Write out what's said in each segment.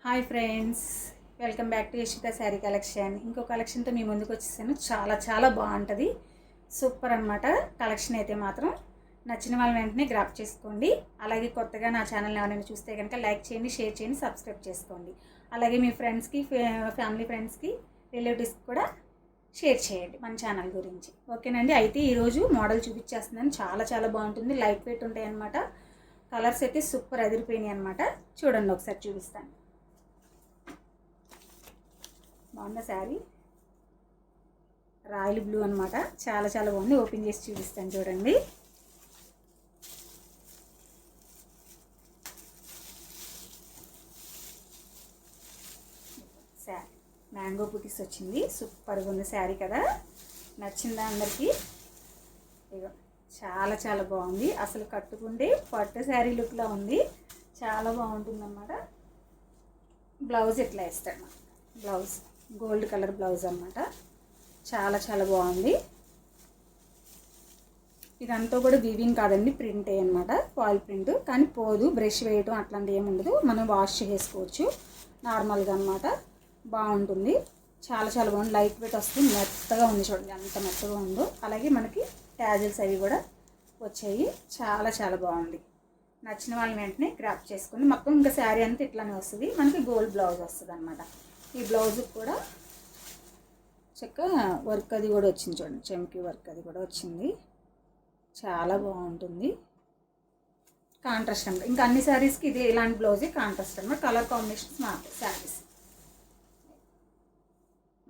Hi friends, welcome back to Yashita sari collection. ఇంకో కలెక్షన్తో మీ ముందుకు వచ్చేసాను. చాలా చాలా బాగుంటుంది, సూపర్ అనమాట. కలెక్షన్ అయితే మాత్రం నచ్చిన వాళ్ళ వెంటనే గ్రాప్ చేసుకోండి. అలాగే కొత్తగా నా ఛానల్ ఎవరైనా చూస్తే కనుక లైక్ చేయండి, షేర్ చేయండి, సబ్స్క్రైబ్ చేసుకోండి. అలాగే మీ ఫ్రెండ్స్కి, ఫ్యామిలీ ఫ్రెండ్స్కి, రిలేటివ్స్కి కూడా షేర్ చేయండి మన ఛానల్ గురించి. ఓకేనండి. అయితే ఈరోజు మోడల్ చూపించేస్తున్నాను. చాలా చాలా బాగుంటుంది, లైట్ వెయిట్ ఉంటాయి అనమాట. కలర్స్ అయితే సూపర్ అదిరిపోయినాయి అనమాట. చూడండి, ఒకసారి చూపిస్తాను. బాగుందా శారీ? రాయల్ బ్లూ అనమాట. చాలా చాలా బాగుంది. ఓపెన్ చేసి చూపిస్తాను చూడండి. శారీ మ్యాంగో బుటీస్ వచ్చింది. సూపర్గా ఉంది శారీ కదా. నచ్చిందా అందరికీ? ఇగో చాలా చాలా బాగుంది. అసలు కట్టుకుంటే పట్టు శారీ లుక్లా ఉంది. చాలా బాగుంటుంది అన్నమాట. బ్లౌజ్ ఎట్లా వేస్తాడు? బ్లౌజ్ గోల్డ్ కలర్ బ్లౌజ్ అనమాట. చాలా చాలా బాగుంది. ఇదంతా కూడా వీవింగ్ కాదండి, ప్రింటే అనమాట. ఫాయిల్ ప్రింట్, కానీ పోదు. బ్రష్ వేయటం అట్లాంటివి ఏమి ఉండదు. మనం వాష్ చేసుకోవచ్చు నార్మల్గా అనమాట. బాగుంటుంది. చాలా చాలా బాగుంది. లైట్ వెయిట్ వస్తుంది. మెత్తగా ఉంది చూడండి, అంత మెత్తగా ఉందో. అలాగే మనకి ట్యాజిల్స్ అవి కూడా వచ్చాయి. చాలా చాలా బాగుంది. నచ్చిన వాళ్ళని వెంటనే గ్రాప్ చేసుకుని మొత్తం ఇంకా శారీ అంతా ఇట్లానే వస్తుంది. మనకి గోల్డ్ బ్లౌజ్ వస్తుంది అనమాట. ఈ బ్లౌజ్ కూడా చక్కగా వర్క్ అది కూడా వచ్చింది చూడండి. చెంకి వర్క్ అది కూడా వచ్చింది. చాలా బాగుంటుంది. కాంట్రాస్ట్ అనమాట. ఇంకా అన్ని శారీస్కి ఇది ఇలాంటి బ్లౌజే కాంట్రాస్ట్ అనమాట. కలర్ కాంబినేషన్స్ మారుతాయి శారీస్.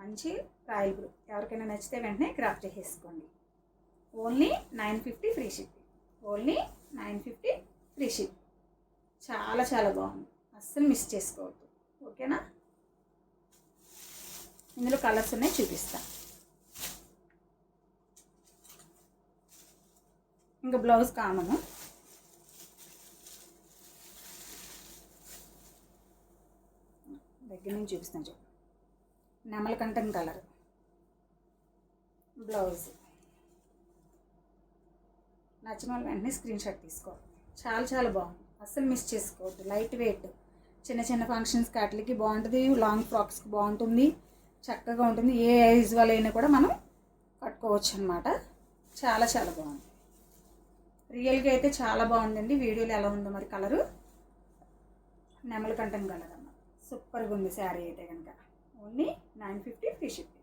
మంచి రాయల్ బ్లూ. ఎవరికైనా నచ్చితే వెంటనే గ్రాప్ చేసేసుకోండి. Only 950 free ship. Only 950 free ship. చాలా చాలా బాగుంది. అస్సలు మిస్ చేసుకోవద్దు. ఓకేనా? ఇందులో కలర్స్ ఉన్నాయి, చూపిస్తా. ఇంకా బ్లౌజ్ కామను. దగ్గర నుంచి చూపిస్తాను చూడండి. నెమలకంఠం కలర్ బ్లౌజ్. నచ్చిన వాళ్ళు వెంటనే స్క్రీన్ షాట్ తీసుకోవాలి. చాలా చాలా బాగుంది. అస్సలు మిస్ చేసుకోవద్దు. లైట్ వెయిట్, చిన్న చిన్న ఫంక్షన్స్ వాటికి బాగుంటుంది. లాంగ్ ఫ్రాక్స్కి బాగుంటుంది. చక్కగా ఉంటుంది. ఏ ఏజ్ వాళ్ళైనా కూడా మనం కట్టుకోవచ్చు అనమాట. చాలా చాలా బాగుంది. రియల్గా అయితే చాలా బాగుందండి. వీడియోలో ఎలా ఉందో మరి కలరు. నెమలకంఠం కలర్ అన్నమాట. సూపర్గా ఉంది శారీ అయితే కనుక. Only 950 free ship.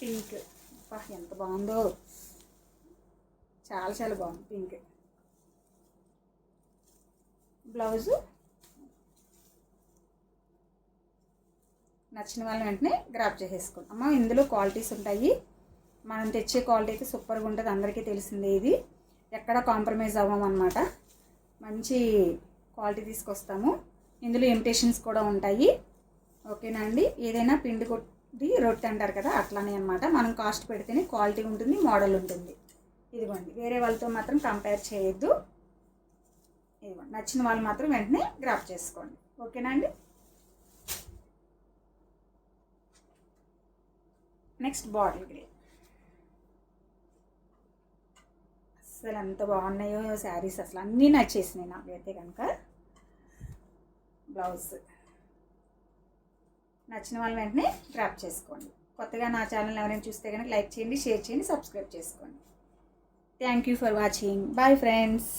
పింక్, ఎంత బాగుందో. చాలా చాలా బాగుంది పింక్ బ్లౌజు. నచ్చిన వాళ్ళని వెంటనే గ్రాప్ చేసేసుకోండి. అమ్మ ఇందులో క్వాలిటీస్ ఉంటాయి. మనం తెచ్చే క్వాలిటీ అయితే సూపర్గా ఉంటుంది. అందరికీ తెలిసిందే. ఇది ఎక్కడ కాంప్రమైజ్ అవ్వమన్నమాట. మంచి క్వాలిటీ తీసుకొస్తాము. ఇందులో ఇమిటేషన్స్ కూడా ఉంటాయి. ఓకేనా అండి? ఏదైనా పిండి కొట్టి రొట్టె అంటారు కదా, అట్లానే అనమాట. మనం కాస్ట్ పెడితేనే క్వాలిటీ ఉంటుంది, మోడల్ ఉంటుంది. ఇదిగోండి, వేరే వాళ్ళతో మాత్రం కంపేర్ చేయొద్దు. ఇదిగోండి, నచ్చిన వాళ్ళు మాత్రం వెంటనే గ్రాప్ చేసుకోండి. ఓకేనా అండి? Next bottle green. అసలు ఎంత బాగున్నాయో శారీస్. అసలు అన్నీ నచ్చేసినాయి నాకైతే కనుక. బ్లౌజ్ నచ్చిన వాళ్ళు వెంటనే గ్రాప్ చేసుకోండి. కొత్తగా నా ఛానల్ ఎవరైనా చూస్తే కనుక లైక్ చేయండి, షేర్ చేయండి, సబ్స్క్రైబ్ చేసుకోండి. Thank you for watching. Bye friends.